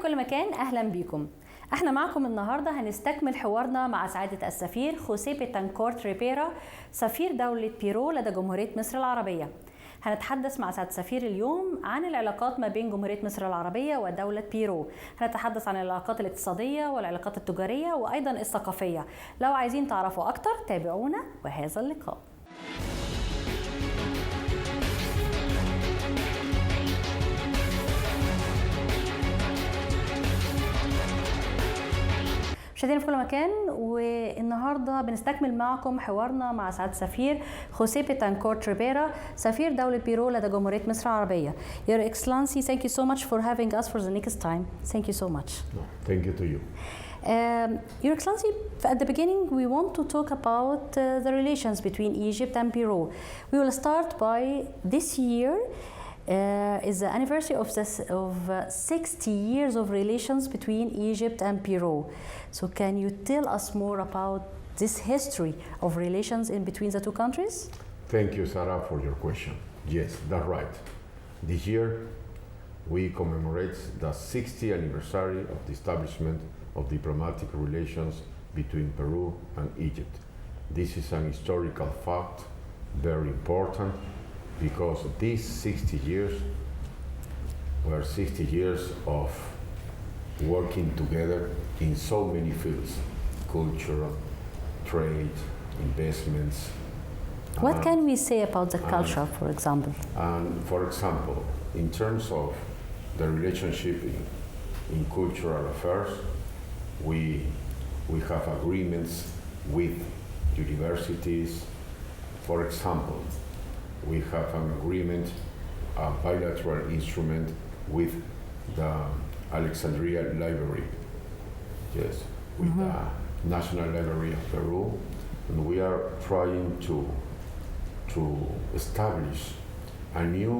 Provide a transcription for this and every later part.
كل مكان، أهلا بيكم. احنا معكم النهاردة هنستكمل حوارنا مع سعادة السفير خوسيه بيتانكورت ريبيرا، سفير دولة بيرو لدى جمهورية مصر العربية. هنتحدث مع سعادة السفير اليوم عن العلاقات ما بين جمهورية مصر العربية ودولة بيرو. هنتحدث عن العلاقات الاقتصادية والعلاقات التجارية وأيضا الثقافية. لو عايزين تعرفوا أكتر تابعونا وهذا اللقاء. مشاهدينا في كل مكان، والنهارده بنستكمل معكم حوارنا مع سعادة السفير خوسيه بيتانكورت ريبيرا، سفير دولة بيرو لدى جمهورية مصر العربية. Your Excellency, thank you so much for having us for the next time. Thank you so much. Thank you to you. Your Excellency, at the beginning we want to talk about the relations between Egypt and Peru. We will start by this year. Is the anniversary of 60 years of relations between Egypt and Peru. So can you tell us more about this history of relations in between the two countries? Thank you, Sarah, for your question. Yes, that's right. This year we commemorate the 60th anniversary of the establishment of diplomatic relations between Peru and Egypt. This is an historical fact, very important, because these 60 years were 60 years of working together in so many fields: cultural, trade, investments. What can we say about the culture, for example? And for example, in terms of the relationship in cultural affairs, we have agreements with universities. For example, we have an agreement, a bilateral instrument with the Alexandria Library, yes, with the National Library of Peru, and we are trying to establish a new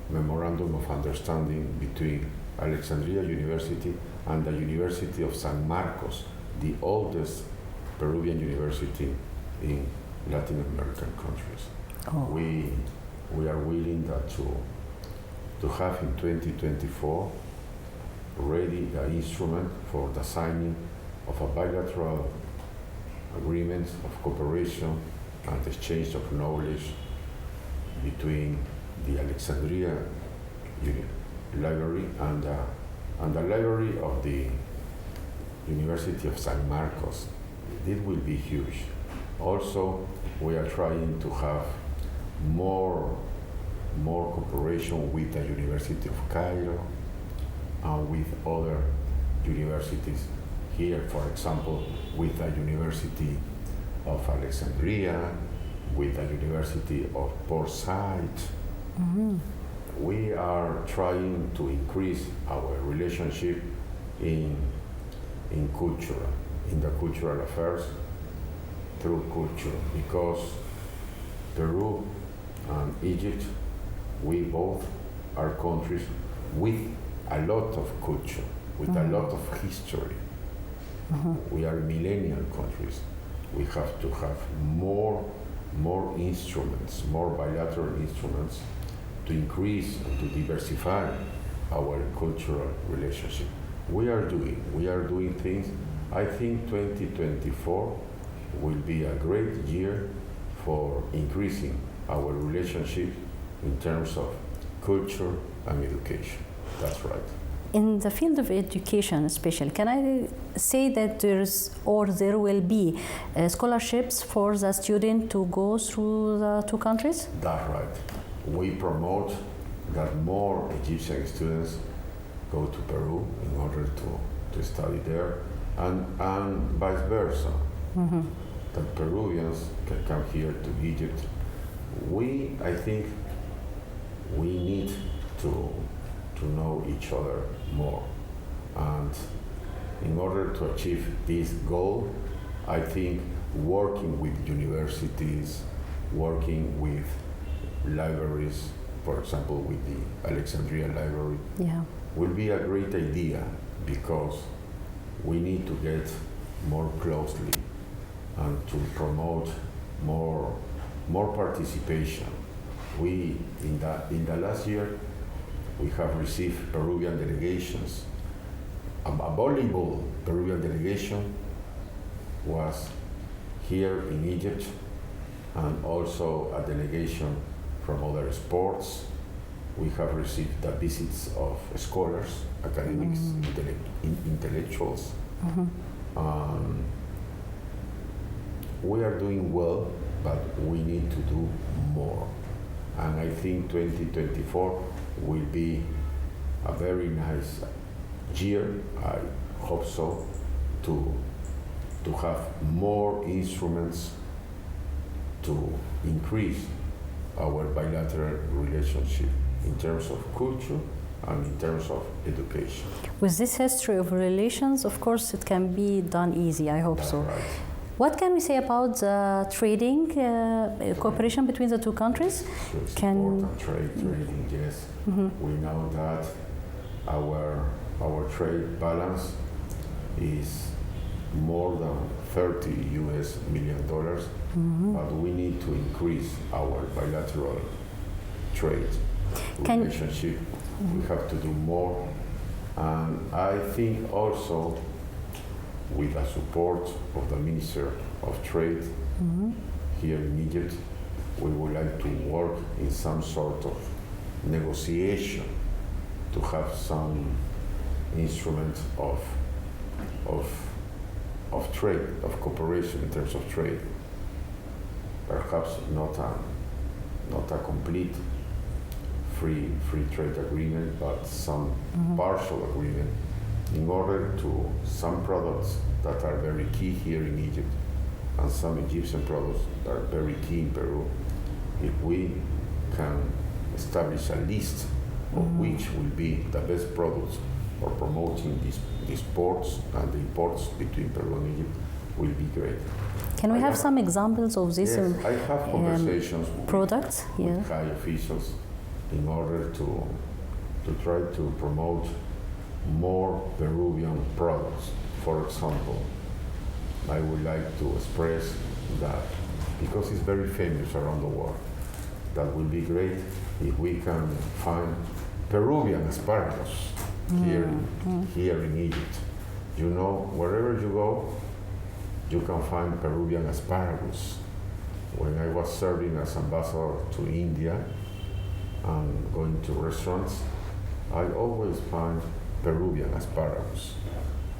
memorandum of understanding between Alexandria University and the University of San Marcos, the oldest Peruvian university in Latin American countries. Oh. We are willing to have in 2024 ready the instrument for the signing of a bilateral agreement of cooperation and exchange of knowledge between the Alexandria Library and the library of the University of San Marcos. This will be huge. Also, we are trying to have more cooperation with the University of Cairo and with other universities here, for example, with the University of Alexandria, with the University of Port Said. Mm-hmm. We are trying to increase our relationship in culture, in the cultural affairs, through culture, because Peru and Egypt, we both are countries with a lot of culture, with a lot of history. We are millennial countries. We have to have more instruments, more bilateral instruments to increase and to diversify our cultural relationship. We are doing things. I think 2024 will be a great year for increasing our relationship in terms of culture and education. That's right. In the field of education especially, can I say that there will be scholarships for the student to go through the two countries? That's right. We promote that more Egyptian students go to Peru in order to study there, and vice versa. Mm-hmm. That Peruvians can come here to Egypt. I think we need to know each other more, and in order to achieve this goal, I think working with universities, working with libraries, for example with the Alexandria Library, will be a great idea, because we need to get more closely and to promote more participation. We in the last year we have received Peruvian delegations. A volleyball Peruvian delegation was here in Egypt, and also a delegation from other sports. We have received the visits of scholars, academics, intellectuals. We are doing well, but we need to do more. And I think 2024 will be a very nice year, I hope so, to have more instruments to increase our bilateral relationship in terms of culture and in terms of education. With this history of relations, of course, it can be done easy, I hope so. Right. What can we say about trading cooperation between the two countries? So it's important trading, yes. We know that our trade balance is more than $30 million, but we need to increase our bilateral trade relationship. We have to do more, and I think also with the support of the Minister of Trade here in Egypt, we would like to work in some sort of negotiation to have some instrument of trade, of cooperation in terms of trade. Perhaps not a complete free trade agreement, but some partial agreement in order to some products that are very key here in Egypt and some Egyptian products that are very key in Peru. If we can establish a list of which will be the best products for promoting these ports and the imports between Peru and Egypt, will be great. Can we have some examples of these yes, I have conversations products with high officials in order to try to promote more Peruvian products. For example, I would like to express that, because it's very famous around the world, that would be great if we can find Peruvian asparagus here in Egypt. You know, wherever you go, you can find Peruvian asparagus. When I was serving as ambassador to India and going to restaurants, I always find Peruvian asparagus.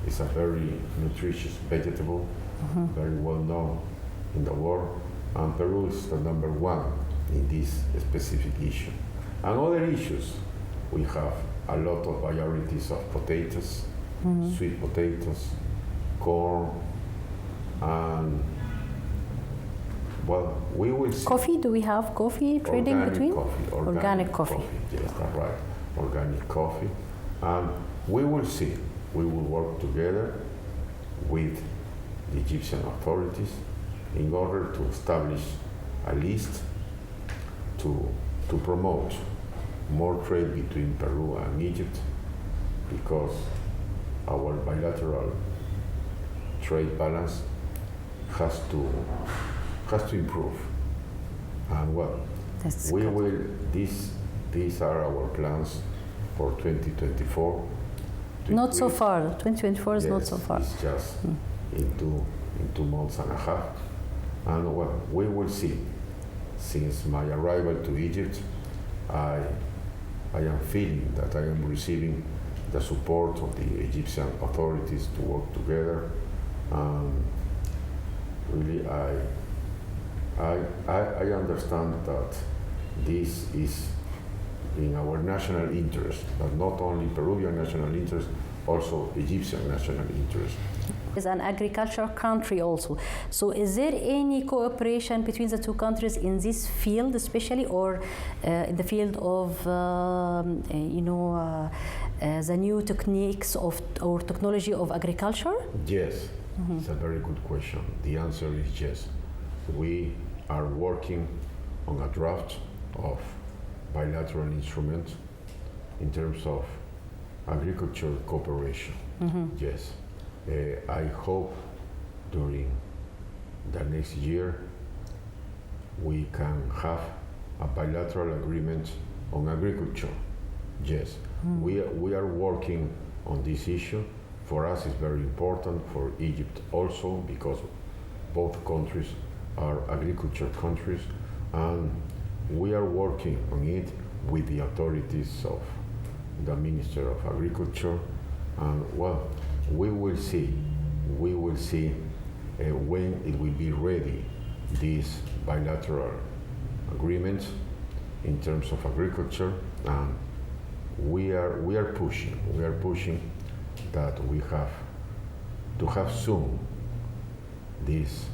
It's a very nutritious vegetable, very well known in the world, and Peru is the #1 in this specific issue. And other issues, we have a lot of varieties of potatoes, sweet potatoes, corn, and well, we will see. Coffee, do we have coffee trading Organic between? Coffee, Organic coffee. Yes, that's right. Organic coffee. And we will see. We will work together with the Egyptian authorities in order to establish a list to promote more trade between Peru and Egypt, because our bilateral trade balance has to improve. And well, That's we good. will. These are our plans for 2024. Not so far. 2024 is not so far. It's just in 2 months and a half. And well, we will see. Since my arrival to Egypt, I am feeling that I am receiving the support of the Egyptian authorities to work together. Really, I understand that this is in our national interest, but not only Peruvian national interest, also Egyptian national interest. Is an agricultural country also. So is there any cooperation between the two countries in this field especially, or in the field of the new techniques of or technology of agriculture? Yes, it's a very good question. The answer is yes. We are working on a draft of bilateral instrument in terms of agriculture cooperation. Yes. I hope during the next year we can have a bilateral agreement on agriculture Yes, we are working on this issue. For us, it's very important, for Egypt also, because both countries are agriculture countries, and we are working on it with the authorities of the Minister of Agriculture, and well, we will see when it will be ready, these bilateral agreements in terms of agriculture, and we are pushing that we have to have soon these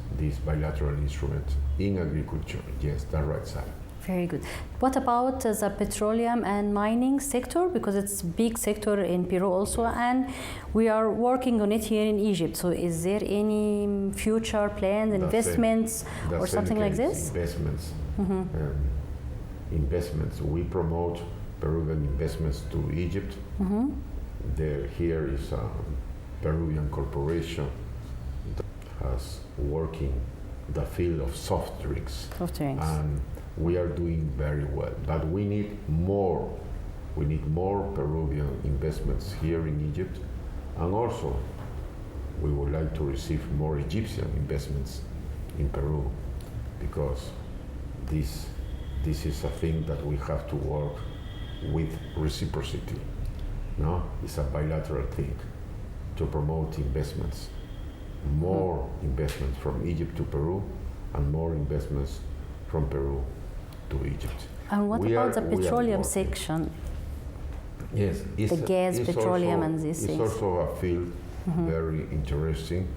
bilateral instruments in agriculture. Yes, the right side. Very good. What about the petroleum and mining sector? Because it's a big sector in Peru also, and we are working on it here in Egypt. So is there any future plans, investments, or something like this? Investments. Investments. We promote Peruvian investments to Egypt. Here is a Peruvian corporation that has working the field of soft drinks. And we are doing very well, but we need more. We need more Peruvian investments here in Egypt, and also we would like to receive more Egyptian investments in Peru, because this is a thing that we have to work with reciprocity. No, it's a bilateral thing to promote investments, more investments from Egypt to Peru, and more investments from Peru to Egypt. And what about the petroleum section? Yes, the gas, petroleum, and these things. It's also a field very interesting.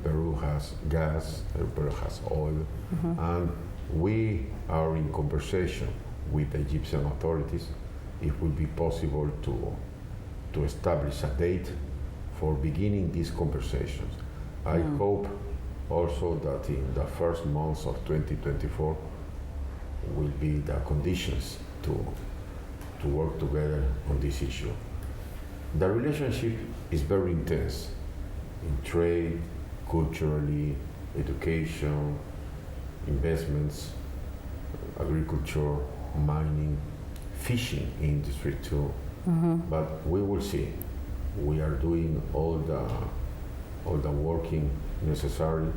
Peru has gas, Peru has oil, and we are in conversation with the Egyptian authorities if it will be possible to establish a date for beginning these conversations. I hope also that in the first months of 2024 will be the conditions to work together on this issue. The relationship is very intense in trade, culturally, education, investments, agriculture, mining, fishing industry too. But we will see. We are doing all the working necessary.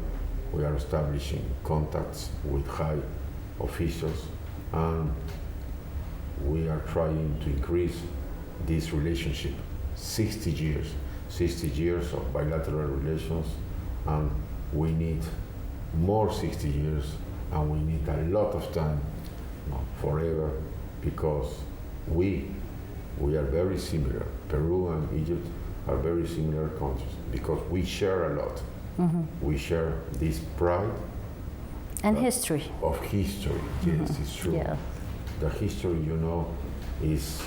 We are establishing contacts with high officials, and we are trying to increase this relationship. 60 years of bilateral relations, and we need more 60 years, and we need a lot of time, not forever, because we are very similar. Peru and Egypt are very similar countries because we share a lot. We share this pride and history. Of history, yes, it's true. Yeah. The history, is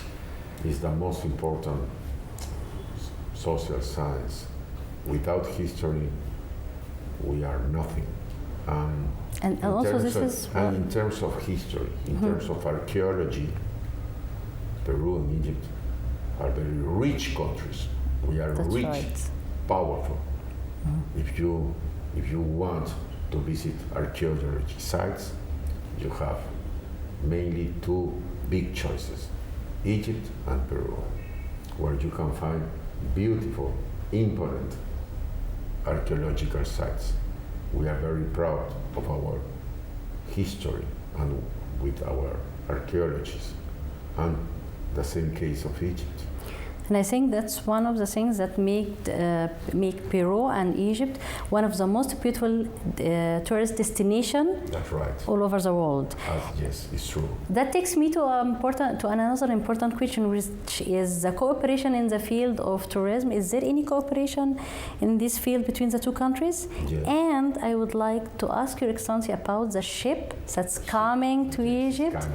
the most important social science. Without history, we are nothing. And also this is... And in terms of history, in terms of archaeology, Peru and Egypt are very rich countries. We are That's rich, right. Powerful. If you want to visit archaeology sites, you have mainly two big choices, Egypt and Peru, where you can find beautiful, important archaeological sites. We are very proud of our history and with our archaeologists, and the same case of Egypt. And I think that's one of the things that make Peru and Egypt one of the most beautiful tourist destination. That's right. All over the world. Yes, it's true. That takes me to another important question, which is the cooperation in the field of tourism. Is there any cooperation in this field between the two countries? Yes. And I would like to ask Your Excellency about the ship that's coming to Egypt.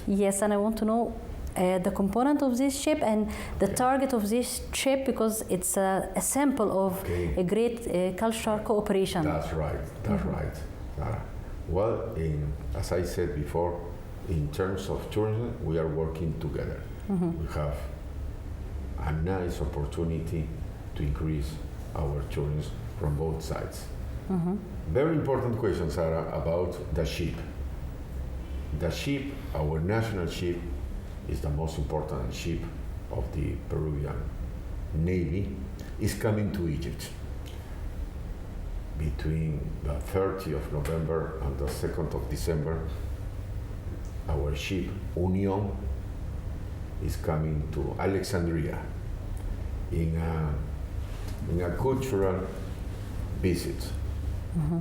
Yes, and I want to know the component of this ship and the target of this ship, because it's a sample of a great cultural cooperation. That's right. That's right. Well, as I said before, in terms of tourism, we are working together. We have a nice opportunity to increase our tourism from both sides. Very important question, Sarah, about the ship. The ship, our national ship, is the most important ship of the Peruvian Navy, is coming to Egypt between the 30th of November and the 2nd of December. Our ship, Union, is coming to Alexandria in a cultural visit.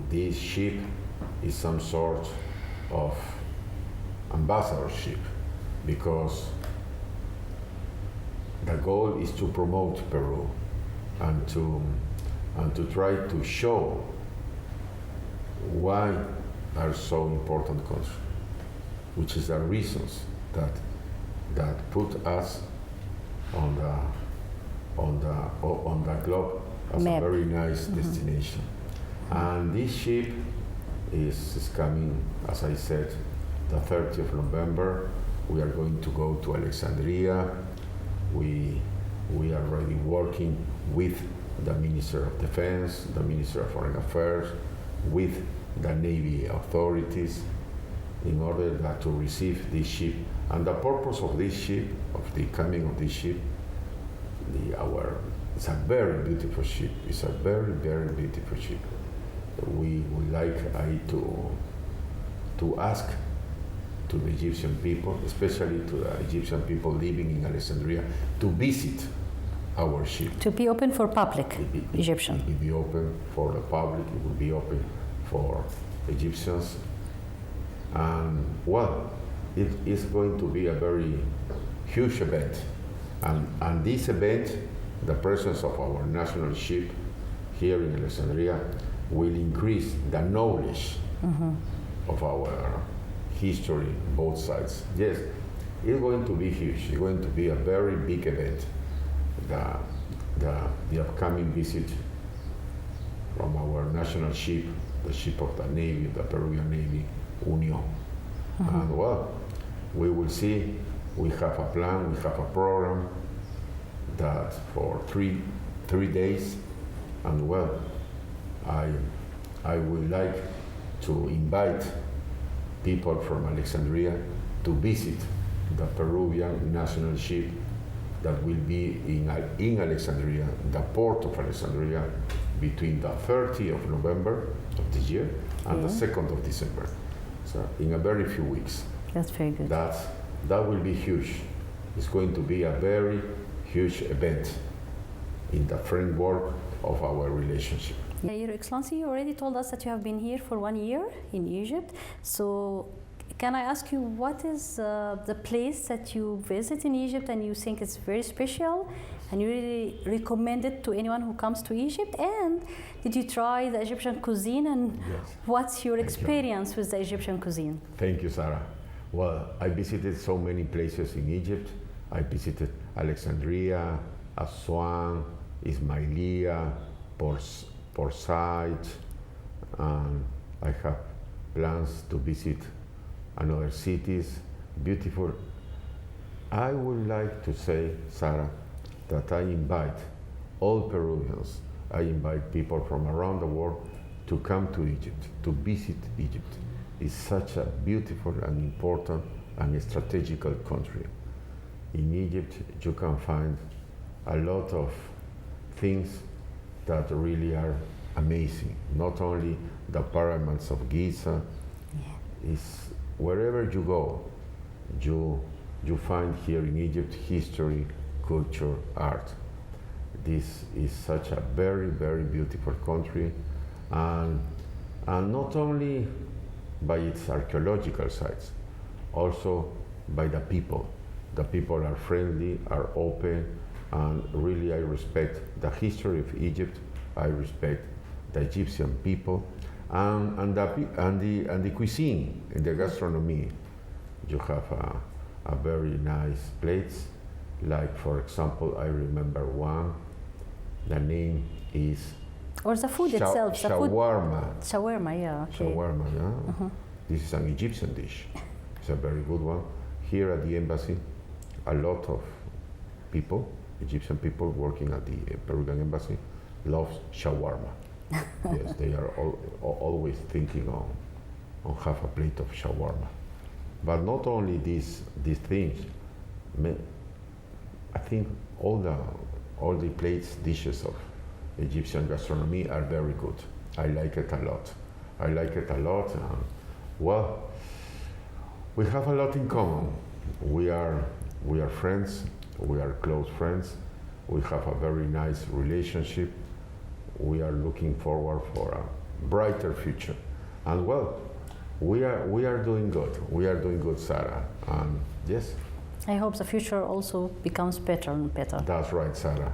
This ship is some sort of ambassadorship, because the goal is to promote Peru and to try to show why are so important country, which is the reasons that put us on the globe as Map. a very nice destination. And this ship is coming, as I said, the 30th of November. We are going to go to Alexandria. We are already working with the Minister of Defense, the Minister of Foreign Affairs, with the Navy authorities, in order to receive this ship. And the purpose of this ship, of the coming of this ship, it's a very beautiful ship. It's a very, very beautiful ship. We would like to ask to the Egyptian people, especially to the Egyptian people living in Alexandria, to visit our ship. To be open for public Egyptian. It will be open for the public, it will be open for Egyptians. And well, it is going to be a very huge event. And this event, the presence of our national ship here in Alexandria, will increase the knowledge of our history, both sides. Yes, it's going to be huge. It's going to be a very big event. The upcoming visit from our national ship, the ship of the Navy, the Peruvian Navy, Union. And well, we will see. We have a plan, we have a program that for three days. And well, I would like to invite people from Alexandria to visit the Peruvian national ship that will be in Alexandria, the port of Alexandria, between the 30th of November of this year and the 2nd of December. So in a very few weeks. That's very good. That will be huge. It's going to be a very huge event in the framework of our relationship. Your Excellency, you already told us that you have been here for 1 year in Egypt. So can I ask you, what is the place that you visit in Egypt and you think is very special and you really recommend it to anyone who comes to Egypt? And did you try the Egyptian cuisine, and what's your experience with the Egyptian cuisine? Thank you, Sarah. Well, I visited so many places in Egypt. I visited Alexandria, Aswan, Ismailia, Port Said, and I have plans to visit another cities, beautiful. I would like to say, Sarah, that I invite all Peruvians, I invite people from around the world to come to Egypt, to visit Egypt. It's such a beautiful and important and strategical country. In Egypt, you can find a lot of things that really are amazing. Not only the pyramids of Giza, is wherever you go, you find here in Egypt history, culture, art. This is such a very, very beautiful country, and not only by its archaeological sites, also by the people. The people are friendly, are open, and really I respect the history of Egypt. I respect the Egyptian people, and the cuisine and the gastronomy. You have a very nice plates, like for example, I remember one. The name is. Or the food itself. Shawarma. Shawarma, yeah. Okay. Shawarma, yeah. This is an Egyptian dish. It's a very good one. Here at the embassy, a lot of people, Egyptian people working at the Peruvian embassy, love shawarma. Yes, they are always thinking on half a plate of shawarma. But not only these things, I think all the plates, dishes of Egyptian gastronomy are very good. I like it a lot. Well, we have a lot in common. We are friends. We are close friends. We have a very nice relationship. We are looking forward for a brighter future. And well, we are doing good. We are doing good, Sarah. Yes. I hope the future also becomes better and better. That's right, Sarah.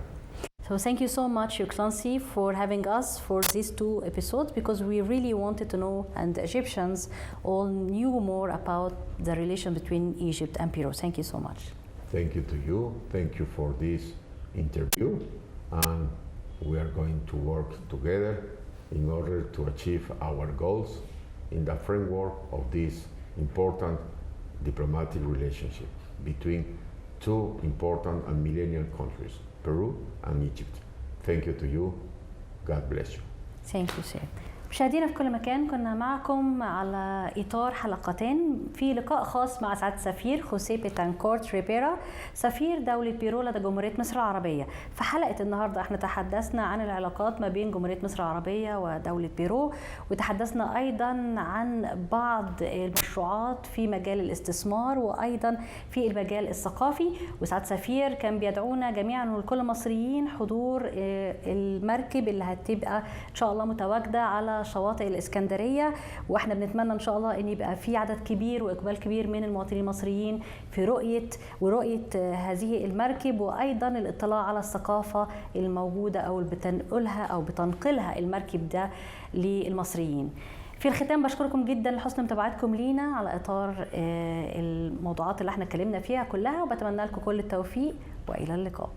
So thank you so much, Your Excellency, for having us for these 2 episodes, because we really wanted to know, and the Egyptians all knew more about the relation between Egypt and Peru. Thank you so much. Thank you to you. Thank you for this interview. And we are going to work together in order to achieve our goals in the framework of this important diplomatic relationship between 2 important and millennial countries, Peru and Egypt. Thank you to you. God bless you. Thank you, sir. مشاهدينا في كل مكان، كنا معكم على إطار حلقتين في لقاء خاص مع سعادة السفير خوسيه بيتانكورت ريبيرا، سفير دولة بيرو لدى جمهورية مصر العربية. في حلقة النهاردة احنا تحدثنا عن العلاقات ما بين جمهورية مصر العربية ودولة بيرو، وتحدثنا أيضا عن بعض المشروعات في مجال الاستثمار وأيضا في المجال الثقافي. وسعادة السفير كان بيدعونا جميعا والكل مصريين حضور المركب اللي هتبقى إن شاء الله متواجدة على شواطئ الإسكندرية، واحنا بنتمنى ان شاء الله ان يبقى في عدد كبير واقبال كبير من المواطنين المصريين في رؤية هذه المركب، وايضا الاطلاع على الثقافة الموجودة او بتنقلها المركب ده للمصريين. في الختام بشكركم جدا لحسن متابعتكم لينا على اطار الموضوعات اللي احنا اتكلمنا فيها كلها، وبتمنى لكم كل التوفيق والى اللقاء.